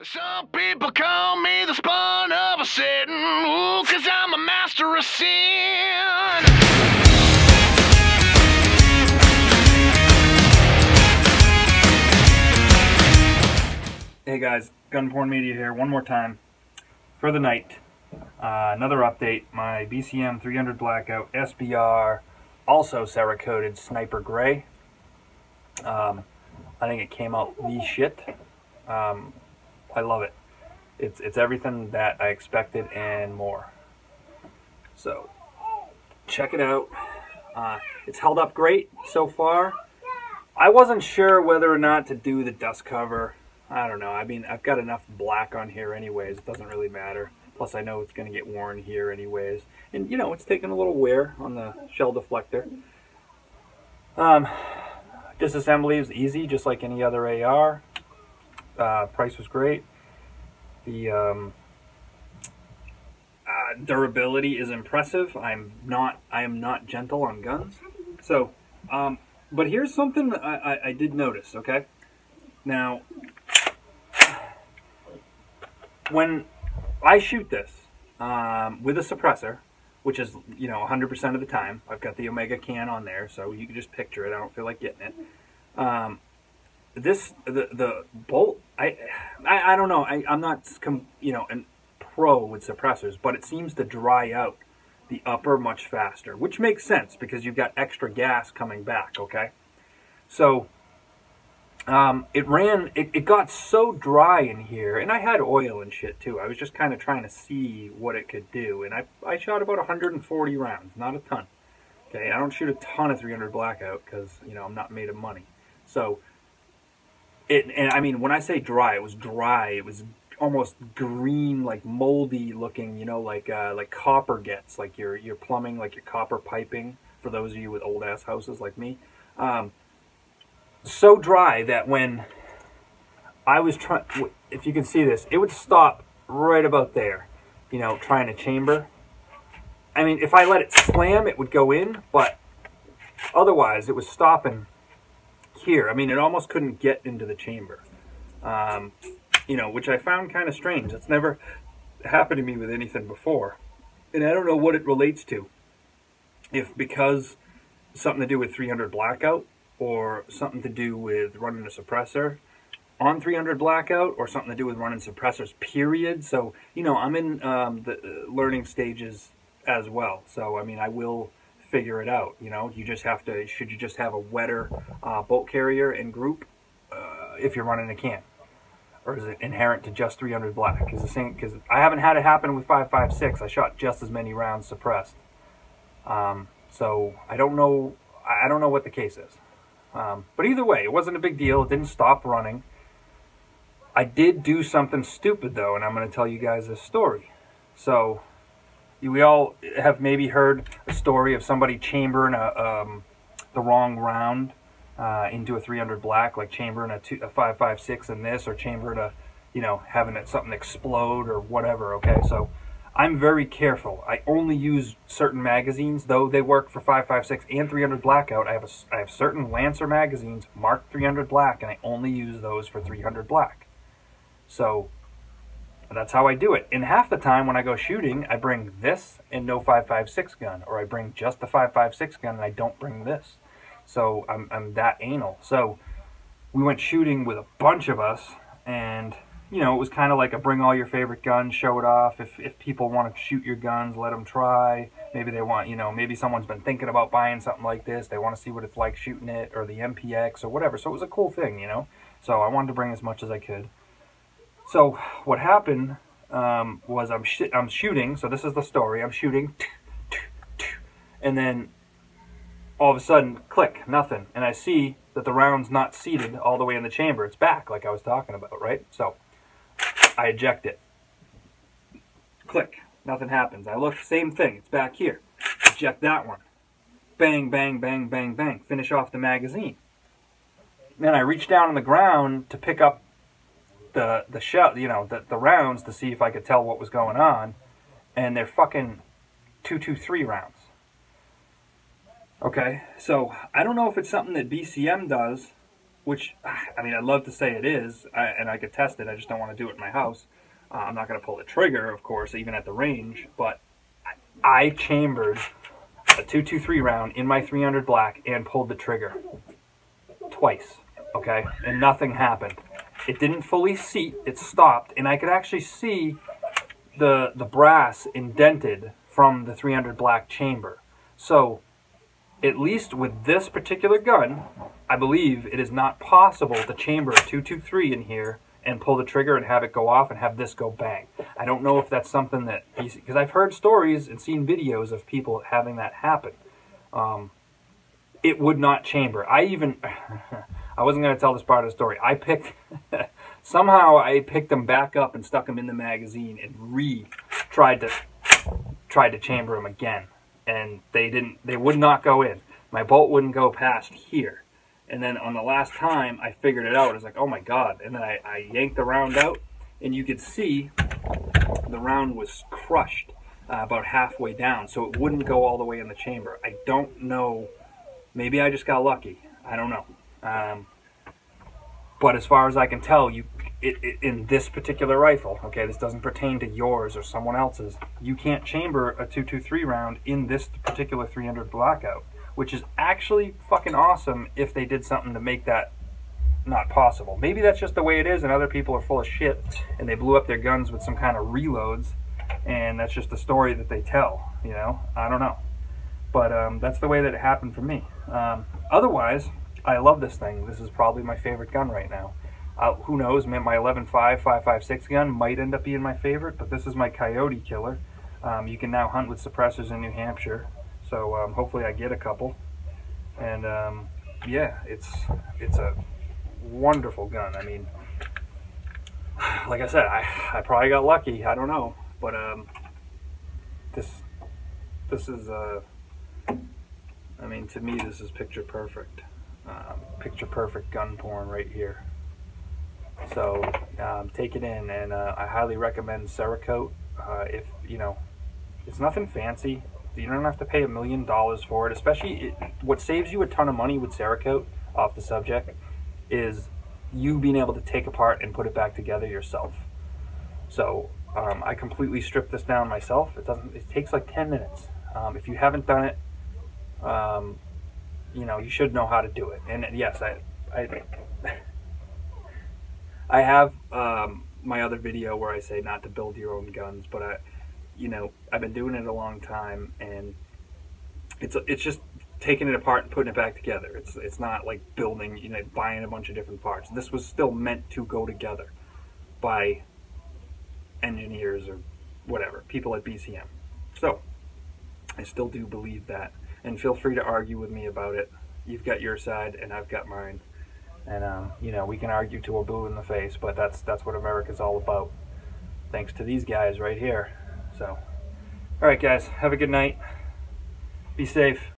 Some people call me the spawn of a Satan, ooh, 'cause I'm a master of sin. Hey guys, Gun Porn Media here, one more time for the night. Another update, my Bcm 300 Blackout Sbr, also cerakoted Sniper Gray. I think it came out the shit. I love it. It's everything that I expected and more. So, check it out. It's held up great so far. I wasn't sure whether or not to do the dust cover. I don't know. I mean, I've got enough black on here anyways. It doesn't really matter. Plus, I know it's going to get worn here anyways. And, you know, it's taking a little wear on the shell deflector. Disassembly is easy, just like any other AR. Price was great. The durability is impressive. I am not gentle on guns. So, but here's something I did notice, okay? Now, when I shoot this with a suppressor, which is, you know, 100% of the time, I've got the Omega can on there, so you can just picture it. I don't feel like getting it. The bolt, I don't know. I'm not, you know, a pro with suppressors, but it seems to dry out the upper much faster, which makes sense because you've got extra gas coming back. Okay, so it got so dry in here, and I had oil and shit too. I was just kind of trying to see what it could do, and I shot about 140 rounds, not a ton. Okay, I don't shoot a ton of 300 Blackout because, you know, I'm not made of money. So and I mean, when I say dry, it was dry. It was almost green, like moldy looking, you know, like copper gets, like your plumbing, like your copper piping, for those of you with old ass houses like me. So dry that when I was trying, if you can see this, it would stop right about there, you know, trying to chamber. I mean, if I let it slam, it would go in, but otherwise it was stopping here. I mean, it almost couldn't get into the chamber, you know, which I found kind of strange. It's never happened to me with anything before, and I don't know what it relates to. If because something to do with 300 Blackout, or something to do with running a suppressor on 300 Blackout, or something to do with running suppressors, period. So, you know, I'm in the learning stages as well. So, I mean, I will figure it out. You know, you just have to, should you just have a wetter bolt carrier and group if you're running a can? Or is it inherent to just 300 Black? Because the same, because I haven't had it happen with 5.56. I shot just as many rounds suppressed. So I don't know what the case is. But either way, it wasn't a big deal. It didn't stop running. I did do something stupid though, and I'm going to tell you guys this story. So we all have maybe heard a story of somebody chambering the wrong round into a 300 Black, like chambering a 5.56 in this, or chambering a, you know, having something explode or whatever. Okay, so I'm very careful. I only use certain magazines, though they work for 5.56 and 300 Blackout. I have certain Lancer magazines marked 300 Black, and I only use those for 300 Black. So that's how I do it. And half the time when I go shooting, I bring this and no 5.56 gun, or I bring just the 5.56 gun and I don't bring this. So I'm that anal. So we went shooting with a bunch of us, and you know, it was kind of like a bring all your favorite guns, show it off. If people want to shoot your guns, let them try. Maybe they want, you know, maybe someone's been thinking about buying something like this. They want to see what it's like shooting it, or the MPX, or whatever. So it was a cool thing, you know. So I wanted to bring as much as I could. So what happened was I'm shooting. So this is the story. I'm shooting, and then all of a sudden, click, nothing. And I see that the round's not seated all the way in the chamber. It's back, like I was talking about, right? So I eject it. Click. Nothing happens. I look, same thing. It's back here. Eject that one. Bang, bang, bang, bang, bang. Finish off the magazine. Then I reach down on the ground to pick up the shell, you know, the rounds, to see if I could tell what was going on. And they're fucking 223 rounds. Okay, so I don't know if it's something that BCM does which, I mean, I'd love to say it is, and I could test it. I just don't want to do it in my house. I'm not going to pull the trigger, of course, even at the range, but I chambered a .223 round in my 300 black and pulled the trigger twice, okay? And nothing happened. It didn't fully seat, it stopped, and I could actually see the brass indented from the 300 black chamber. So, at least with this particular gun, I believe it is not possible to chamber a .223 in here and pull the trigger and have it go off and have this go bang. I don't know if that's something that, because I've heard stories and seen videos of people having that happen. It would not chamber. I wasn't going to tell this part of the story. Somehow I picked them back up and stuck them in the magazine and tried to chamber them again. And they would not go in. My bolt wouldn't go past here. And then on the last time, I figured it out. I was like, oh my God. And then I yanked the round out, and you could see the round was crushed about halfway down. So it wouldn't go all the way in the chamber. I don't know. Maybe I just got lucky. I don't know. But as far as I can tell, in this particular rifle, okay, this doesn't pertain to yours or someone else's, you can't chamber a .223 round in this particular 300 blackout, which is actually fucking awesome if they did something to make that not possible. Maybe that's just the way it is and other people are full of shit and they blew up their guns with some kind of reloads and that's just the story that they tell, you know? I don't know. But that's the way that it happened for me. Otherwise, I love this thing. This is probably my favorite gun right now. Who knows, man, my 11.5 5.56 gun might end up being my favorite, but this is my coyote killer. You can now hunt with suppressors in New Hampshire, so hopefully I get a couple. And yeah, it's a wonderful gun. I mean, like I said, I probably got lucky. I don't know, but this is I mean, to me, this is picture perfect. Picture perfect gun porn right here. So take it in, and I highly recommend Cerakote. If you know, it's nothing fancy. You don't have to pay $1 million for it. Especially, what saves you a ton of money with Cerakote, off the subject, is you being able to take apart and put it back together yourself. So I completely stripped this down myself. It takes like 10 minutes. If you haven't done it, you know, you should know how to do it. And yes, I have my other video where I say not to build your own guns, but you know, I've been doing it a long time, and it's just taking it apart and putting it back together. It's not like building, you know, buying a bunch of different parts. This was still meant to go together by engineers or whatever, people at BCM. So I still do believe that, and feel free to argue with me about it. You've got your side and I've got mine, and you know, we can argue till we're blue in the face, but that's what America's all about, thanks to these guys right here. So alright guys, have a good night, be safe.